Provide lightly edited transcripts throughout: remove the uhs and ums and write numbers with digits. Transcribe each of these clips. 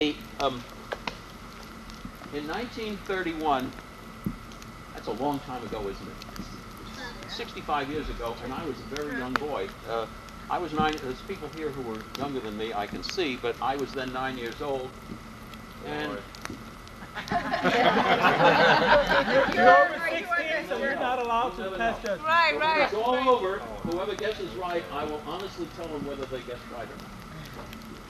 In 1931, that's a long time ago, isn't it? 65 years ago, and I was a very young boy. I was 9. There's people here who were younger than me, I can see, but I was then 9 years old. And you're over 16, so you're not allowed to pass judgment. Right, right. It's all over. Whoever guesses right, I will honestly tell them whether they guessed right or not.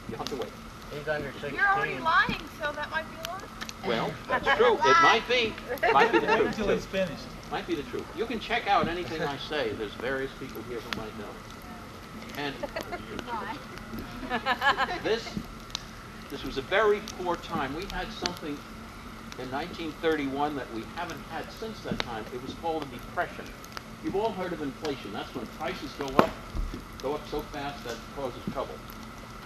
You have to wait. He's under 16. You're already lying, so that might be a lie. Well, that's true. It might be. Might be the Wait truth. until it's finished. Might be the truth. You can check out anything I say. There's various people here who might know. And this was a very poor time. We had something in 1931 that we haven't had since that time. It was called a depression. You've all heard of inflation. That's when prices go up so fast that causes trouble.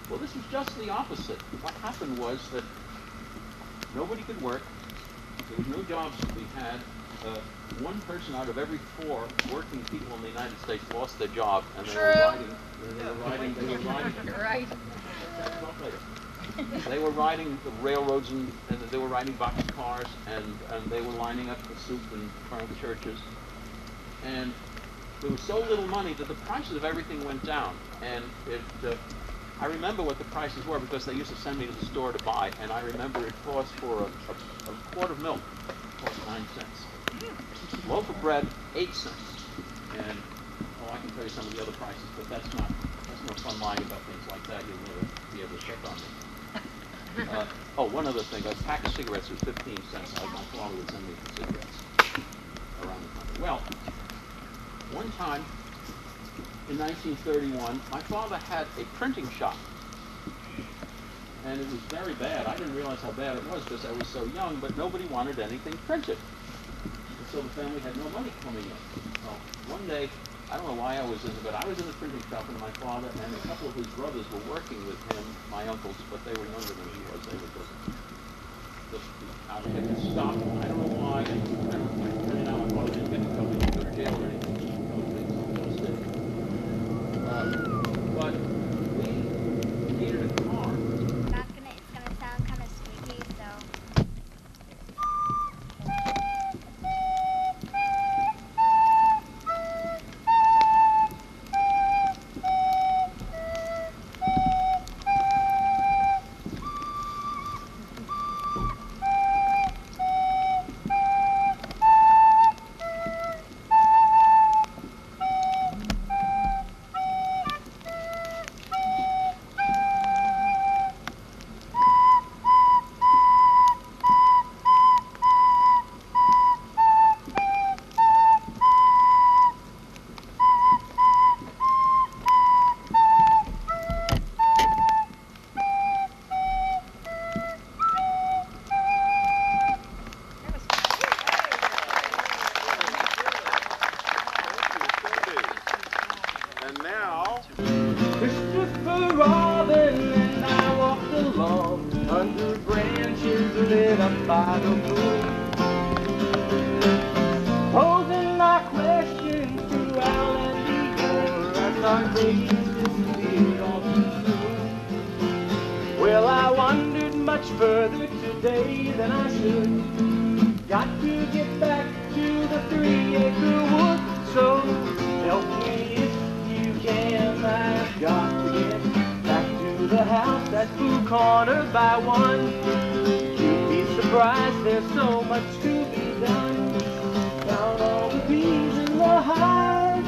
Well, this was just the opposite. What happened was that nobody could work. There was no jobs to be had. One person out of every 4 working people in the United States lost their job, and they were riding. You're right. They were riding the railroads, and they were riding boxcars, and they were lining up for soup in front of churches. And there was so little money that the prices of everything went down. And I remember what the prices were because they used to send me to the store to buy, and I remember it cost for a quart of milk, it cost 9 cents. A loaf of bread, 8 cents. And I can tell you some of the other prices, but that's no fun lying about things like that. You'll never be able to check on me. One other thing, a pack of cigarettes was 15 cents. My father would send me cigarettes around the country. Well, one time in 1931, my father had a printing shop. And it was very bad. I didn't realize how bad it was because I was so young, but nobody wanted anything printed. And so the family had no money coming in. Well, one day, I don't know why I was in it, but I was in the printing shop, and my father and a couple of his brothers were working with him, my uncles, but they were younger than he was. They were just out there to stop. I don't know why. I printed out. My father didn't get to come in to go to jail or anything. But we needed a car. It's gonna sound kind of squeaky, so. Well, I wandered much further today than I should. Got to get back to the 3-acre wood. So help me if you can. I've got to get back to the house that's blue corner by 1. You'd be surprised, there's so much to be done. Count all the bees in the hive.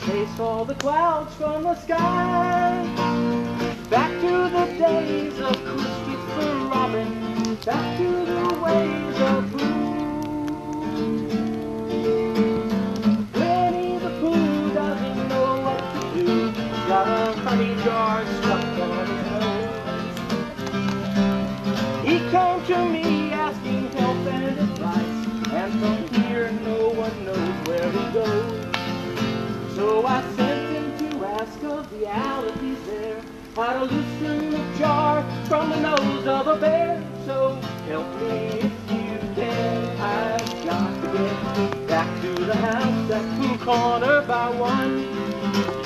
Chase all the clouds from the sky. Back to the days of Christopher Robin. Back to the ways of Boo. Winnie the Pooh doesn't know what to do. He's got a honey jar stuck on his nose. He came to me asking help and advice, and from here no one knows where he goes. So I sent him to ask of the realities there, how to loosen the jar from the nose of a bear. So help me if you can. I've got to get back to the house at Blue Corner by 1.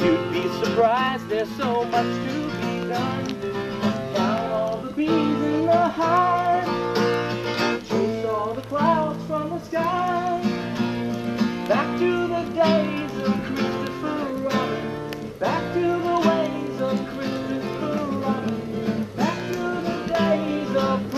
You'd be surprised, there's so much to be done. Down all the bees in the hive. Chase all the clouds from the sky. Back to the days of Christopher Robin. Back to the ways of Christopher Robin. Back to the days of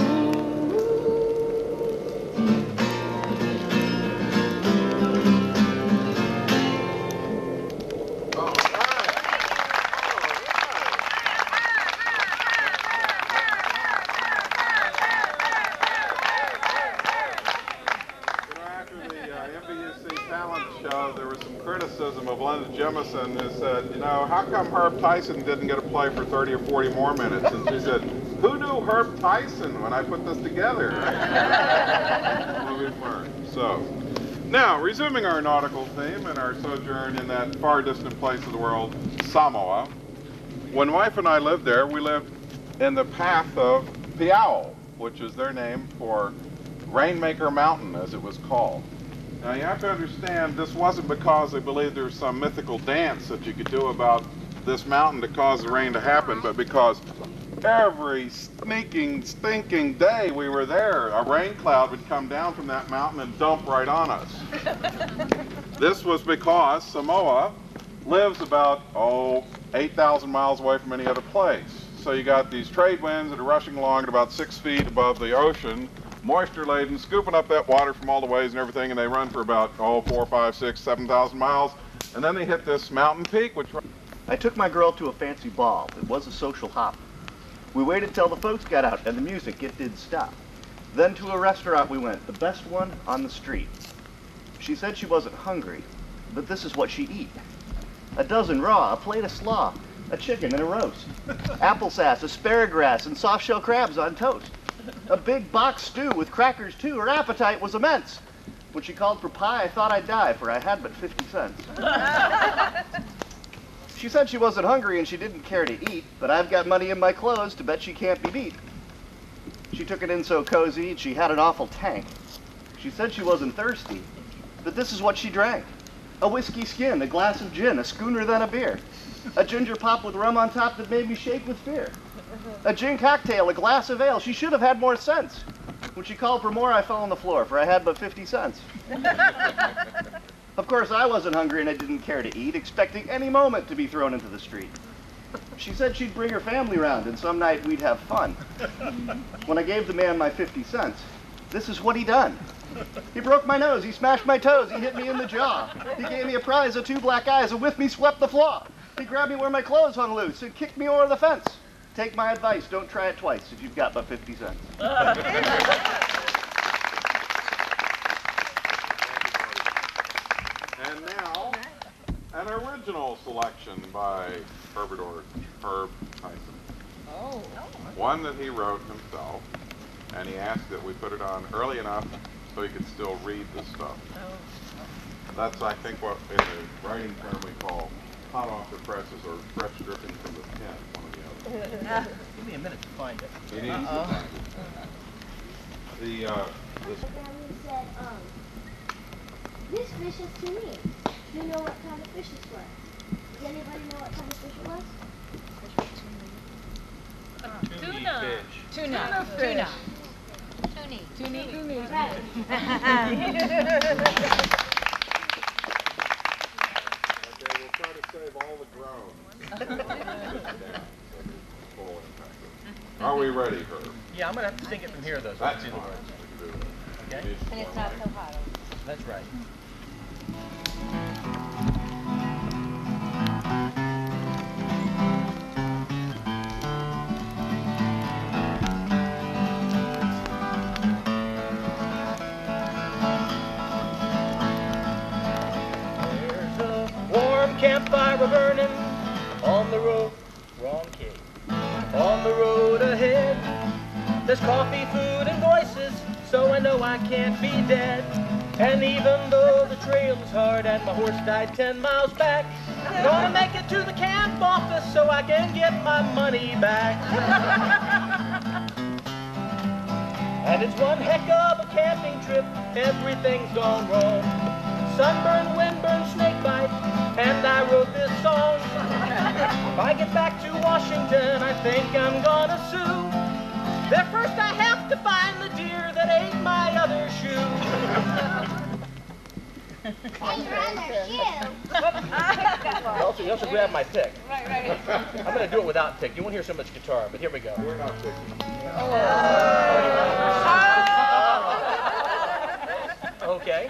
there was some criticism of Linda Jemison who said, you know, how come Herb Tyson didn't get a play for 30 or 40 more minutes? And she said, who knew Herb Tyson when I put this together? Well, we've learned. So, now, resuming our nautical theme and our sojourn in that far distant place of the world, Samoa. When wife and I lived there, we lived in the path of Piao, which is their name for Rainmaker Mountain, as it was called. Now you have to understand, this wasn't because they believed there was some mythical dance that you could do about this mountain to cause the rain to happen, but because every stinking day we were there, a rain cloud would come down from that mountain and dump right on us. This was because Samoa lives about, 8,000 miles away from any other place. So you got these trade winds that are rushing along at about 6 feet above the ocean, moisture laden, scooping up that water from all the ways and everything, and they run for about 4, 5, 6, 7,000 miles, and then they hit this mountain peak, which... I took my girl to a fancy ball. It was a social hop. We waited till the folks got out and the music, it did stop. Then to a restaurant we went, the best one on the street. She said she wasn't hungry, but this is what she'd eat. A dozen raw, a plate of slaw, a chicken and a roast, apple sass, asparagus, and soft shell crabs on toast. A big box stew with crackers too. Her appetite was immense. When she called for pie, I thought I'd die, for I had but 50 cents. She said she wasn't hungry and she didn't care to eat, but I've got money in my clothes to bet she can't be beat. She took it in so cozy and she had an awful tank. She said she wasn't thirsty, but this is what she drank. A whiskey skin, a glass of gin, a schooner then a beer. A ginger pop with rum on top that made me shake with fear. A gin cocktail, a glass of ale. She should have had more sense. When she called for more, I fell on the floor, for I had but 50 cents. Of course, I wasn't hungry and I didn't care to eat, expecting any moment to be thrown into the street. She said she'd bring her family round and some night we'd have fun. When I gave the man my 50 cents, this is what he done. He broke my nose, he smashed my toes, he hit me in the jaw. He gave me a prize of 2 black eyes and with me swept the floor. He grabbed me where my clothes hung loose and kicked me over the fence. Take my advice, don't try it twice if you've got but 50 cents. And now, an original selection by Herb Tyson. Oh. One that he wrote himself, and he asked that we put it on early enough so he could still read the stuff. That's, I think, what in the writing term we call hot off the presses or fresh dripping from the pen, one or the other. Give me a minute to find it. He needs to find it. My family said, this fish is to me. Do you know what kind of fish this was? Does anybody know what kind of fish it was? Tuna. Fish. Tuna. Tuna. Tuna. Right. Okay, we'll try to save all the groans. Are we ready, Herb? Yeah, I'm going to have to sing it from here, though. So That's I fine. can see the words. We can do that. Okay? And it's not so hot. That's right. There's a warm campfire burning on the road, wrong key. On the road ahead, there's coffee, food, and voices, so I know I can't be dead. And even though the trail is hard and my horse died 10 miles back, I'm gonna make it to the camp office so I can get my money back. And it's one heck of a camping trip, everything's gone wrong. Sunburn, windburn, snake bite, and I wrote this song. If I get back to Washington, I think I'm gonna sue. Hey, you're on their shoe. You also grab my pick. Right. I'm going to do it without pick. You won't hear so much guitar, but here we go. We're not picking. Okay.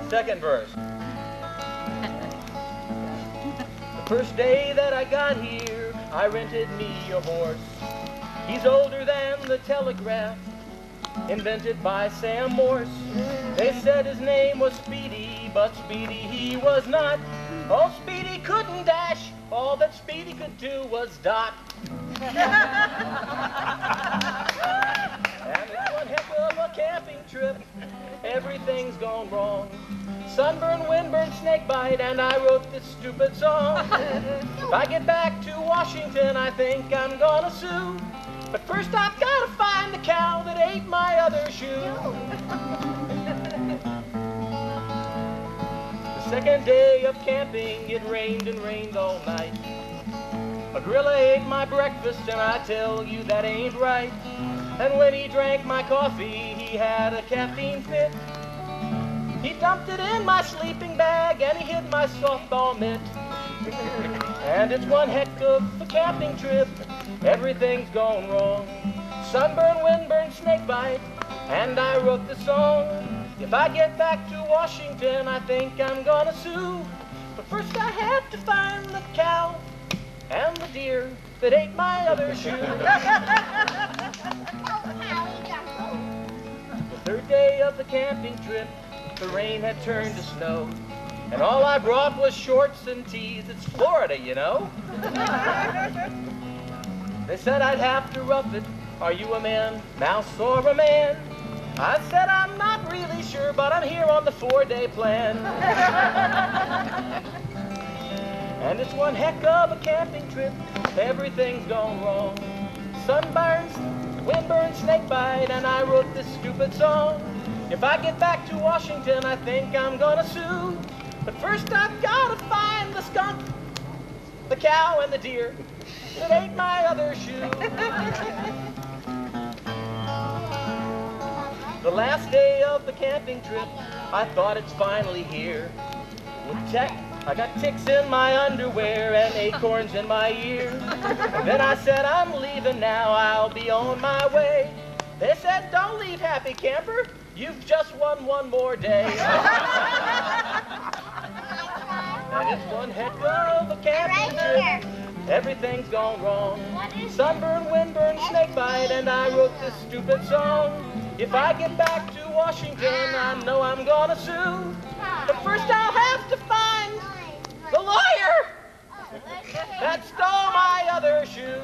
Second verse. The first day that I got here, I rented me a horse. He's older than the telegraph, invented by Sam Morse. They said his name was Speedy, but Speedy he was not. Oh, Speedy couldn't dash. All that Speedy could do was dot. And it's one heck of a camping trip. Everything's gone wrong. Sunburn, windburn, snakebite, and I wrote this stupid song. If I get back to Washington, I think I'm gonna sue. But first I've got to find the cow that ate my other shoe. The second day of camping, it rained and rained all night. A gorilla ate my breakfast, and I tell you that ain't right. And when he drank my coffee, he had a caffeine fit. He dumped it in my sleeping bag, and he hid my softball mitt. And it's one heck of a camping trip. Everything's gone wrong. Sunburn, windburn, snakebite, and I wrote the song. If I get back to Washington, I think I'm gonna sue. But first I have to find the cow and the deer that ate my other shoe. The third day of the camping trip, the rain had turned to snow, and all I brought was shorts and tees. It's Florida, you know. They said I'd have to rough it. Are you a man, mouse, or a man? I said I'm not really sure, but I'm here on the 4-day plan. And it's one heck of a camping trip. Everything's gone wrong. Sunburns, windburn, snakebite, and I wrote this stupid song. If I get back to Washington, I think I'm gonna sue. But first I've gotta find the skunk, the cow, and the deer that ate my other shoe. The last day of the camping trip, I thought it's finally here. With tech, I got ticks in my underwear and acorns in my ear. And then I said, I'm leaving now, I'll be on my way. They said, don't leave, happy camper, you've just won one more day. And it's one heck of a camping trip. Everything's gone wrong. Sunburn, windburn, snakebite, and I wrote this stupid song. If I get back to Washington, I know I'm gonna sue. But first I'll have to find the lawyer that stole my other shoe.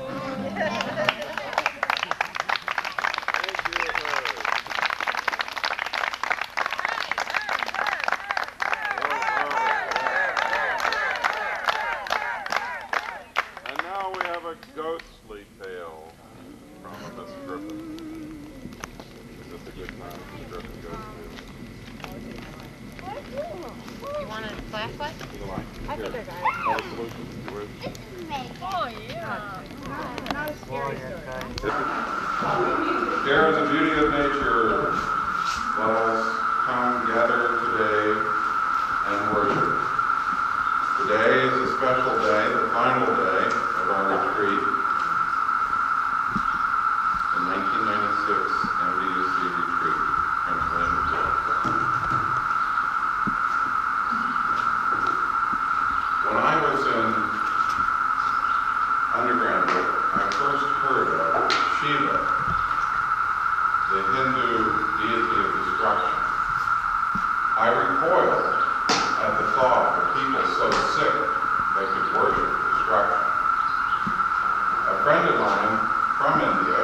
And now we have a ghostly tale from Miss Griffin. Is this a good time for Griffin goes You want a flashlight? to the line? I think I got it. All the solutions to it. It's Meg. Oh, yeah. Not a scary story. Share the beauty of nature. Let us come gather today and worship. Today is a special day, the final day of our retreat. The 1996 MVUC retreat, Prince William Resort. When I was in undergraduate, I first heard of Shiva, the Hindu deity of destruction. I recoiled at the thought of people so sick they could worship destruction. A friend of mine from India,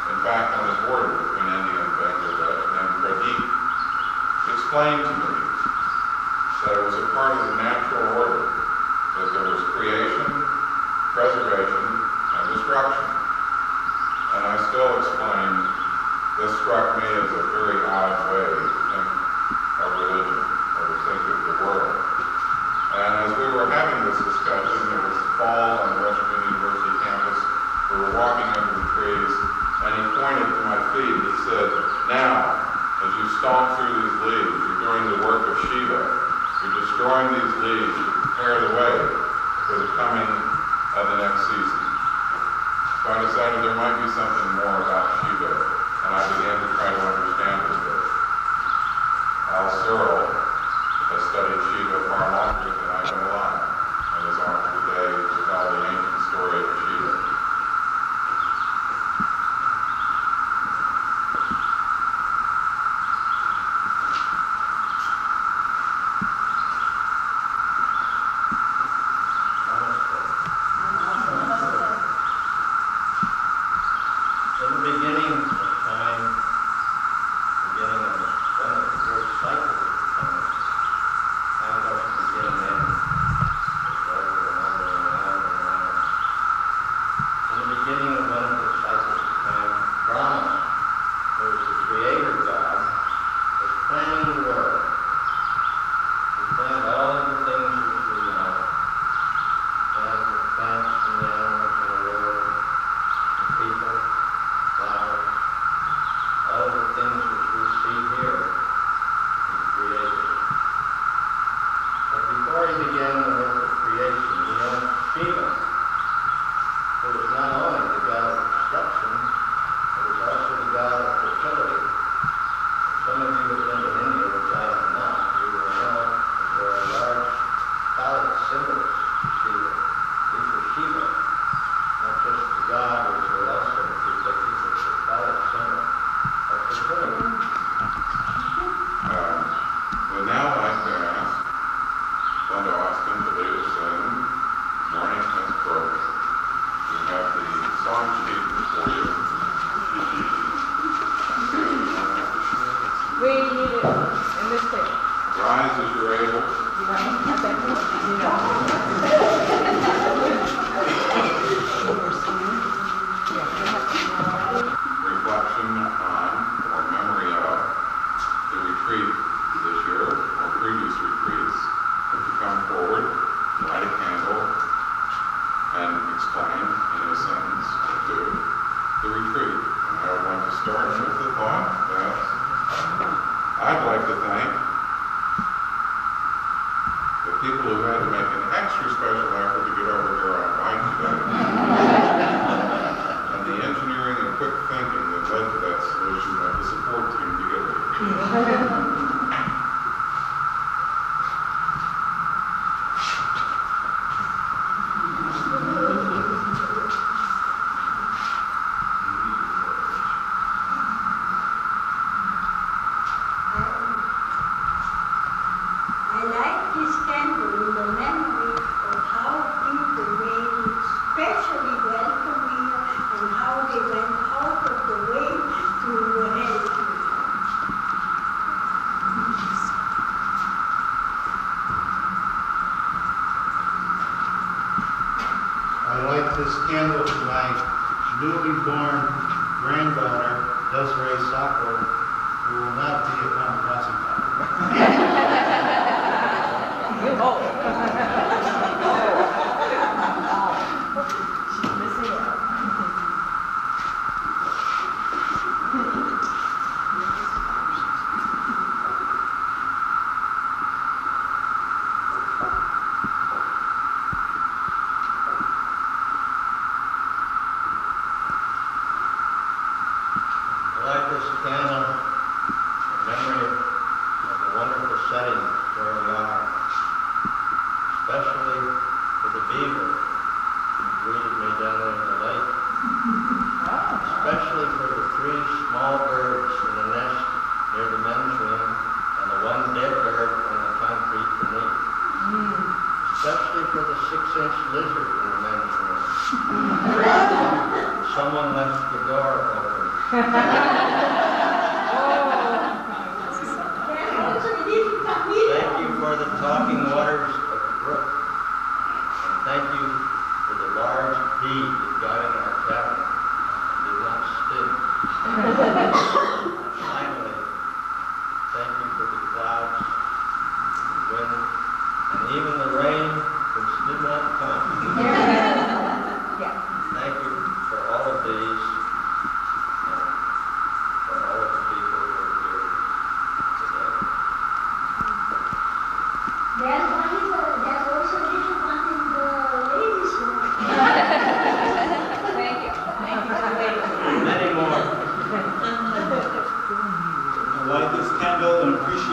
in fact on the border between India and Bangladesh, named Rereat, explained to me that it was a part of the natural order, that there was creation, preservation, and destruction. And I still explain, this struck me as a very odd way to think of religion, or to think of the world. And as we were having this discussion, it was fall on the Western University campus, we were walking under the trees, and he pointed to my feet and he said, now, as you stomp through these leaves, you're doing the there might be something more about Shiva, and I began to try to understand it a bit. Al Searle has studied Shiva far longer than I've been alive, and is offered today to tell the ancient story of Shiva.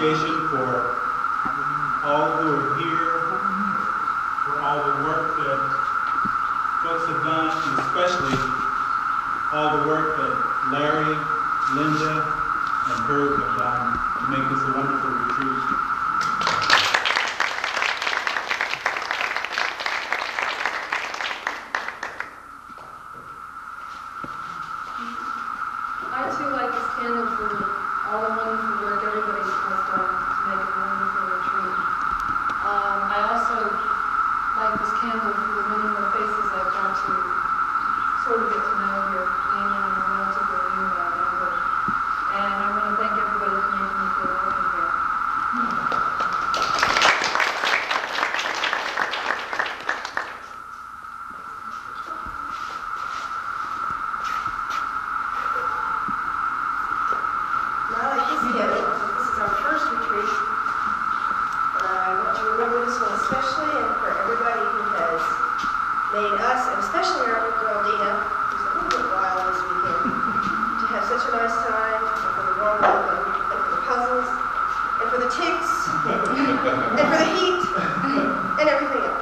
appreciation for all who are here, for all the work that folks have done, and especially all the work that Larry, Linda, and Herb have done to make this a wonderful retreat. I too like this candle for all the wonderful work everybody has done to make it a wonderful retreat. I also like this candle for the many more faces I've got to sort of get to know here, being in a relatively new neighborhood. And I want to thank everybody for making me feel welcome here. Now, like this candle, this is our first retreat. I want you to remember this one especially, and for everybody who has made us, and especially our little girl Dina, who's a little bit wild this weekend, to have such a nice time, and for the warm welcome, and for the puzzles, and for the ticks, and for the heat, and everything else.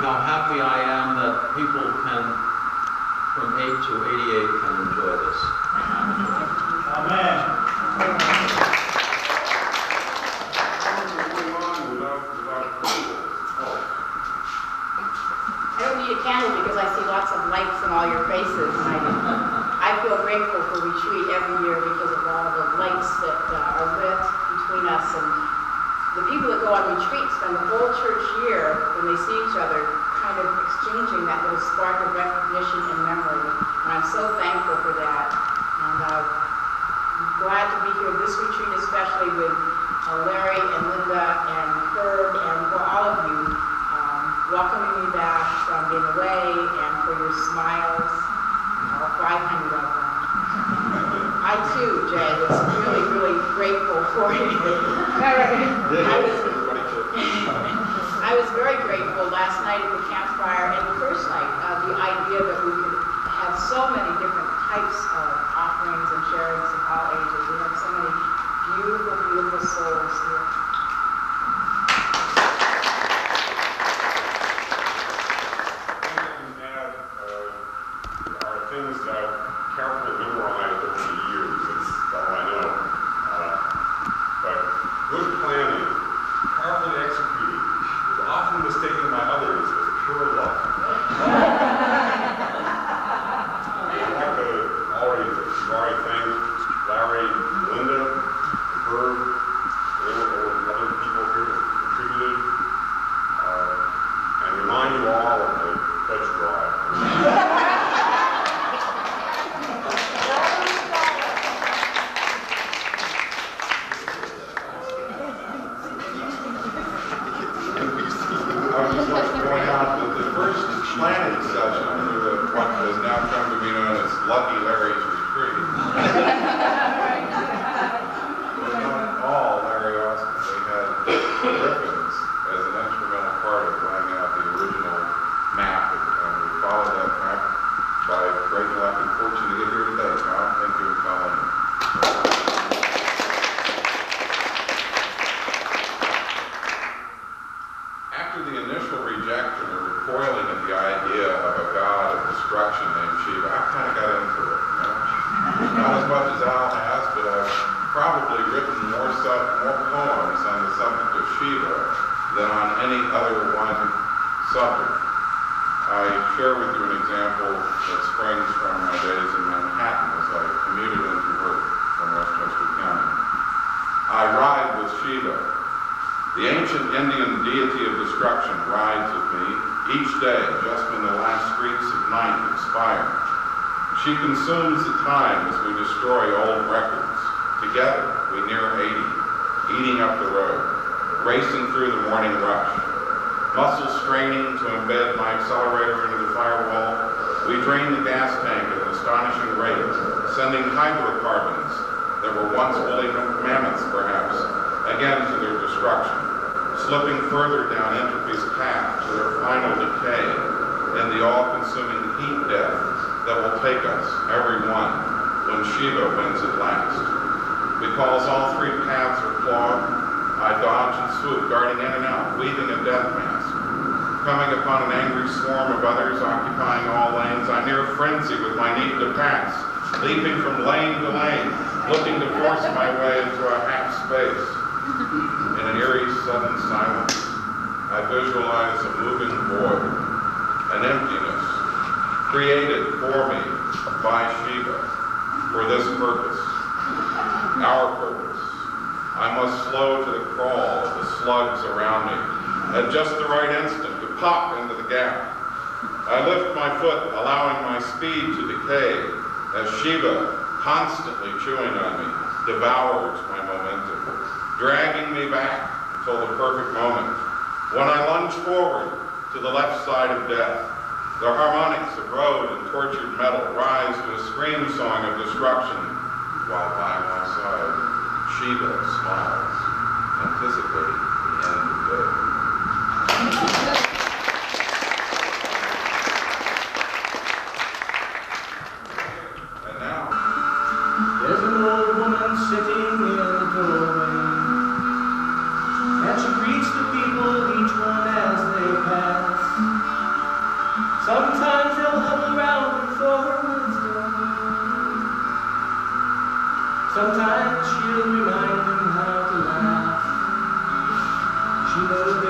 How happy I am that people can, from 8 to 88, can enjoy this. Amen. I don't need a candle because I see lots of lights in all your faces. I feel grateful for Retreat every year because of all the lights that are lit between us, and the people that go on retreat spend the whole church year, when they see each other, kind of exchanging that little spark of recognition and memory. And I'm so thankful for that. And I'm glad to be here this retreat, especially with Larry and Linda and Herb, and for all of you welcoming me back from being away, and for your smiles, all 500 of them. I too, Jay, was really, really grateful for you. I was very grateful last night at the campfire, and the first night, the idea that we could have so many different types of offerings and sharings of all ages. We have so many beautiful, beautiful souls here. Are things that I've carefully memorized over the years. It's all I know. But good planning, carefully executing, is often mistaken by others as pure luck. I'd like to already thank Larry, Linda, Herb, and other people here that contributed, and remind you all of the pledge drive. I would just like to point out that the first planning session for what has now come to be known as Lucky Larry's Retreat was not at all Larry Austin. We had ribbons as an instrumental part of laying out the original map, and we followed that map by great luck and fortune to get here today. Tom, thank you for calling. After the initial rejection or recoiling at the idea of a god of destruction named Shiva, I kind of got into it, you know? Not as much as Al has, but I've probably written more poems on the subject of Shiva than on any other one subject. I share with you an example that springs from my days in Manhattan as I commuted into work from Westchester County. I ride with Shiva. The ancient Indian deity of destruction rides with me each day just when the last streaks of night expire. She consumes the time as we destroy old records. Together, we near 80, eating up the road, racing through the morning rush. Muscles straining to embed my accelerator into the firewall, we drain the gas tank at an astonishing rate, sending hydrocarbons that were once woolly mammoths, perhaps, again to their destruction, slipping further down entropy's path to their final decay in the all-consuming heat death that will take us, every one, when Shiva wins at last. Because all three paths are clogged, I dodge and swoop, darting in and out, weaving a death mask. Coming upon an angry swarm of others occupying all lanes, I near frenzy with my need to pass, leaping from lane to lane, looking to force my way into a half space. In an eerie, sudden silence, I visualize a moving void, an emptiness, created for me by Shiva, for this purpose, our purpose. I must slow to the crawl of the slugs around me, at just the right instant to pop into the gap. I lift my foot, allowing my speed to decay, as Shiva, constantly chewing on me, devours my momentum, dragging me back until the perfect moment, when I lunge forward to the left side of death. The harmonics of road and tortured metal rise to a scream song of destruction, while by my side, Shiva smiles, anticipating the end of day. And now, there's an old woman sitting in the doorway, and she greets the people, each one as they pass. Sometimes they'll huddle around for her wisdom. Sometimes she'll remind them how to laugh. She knows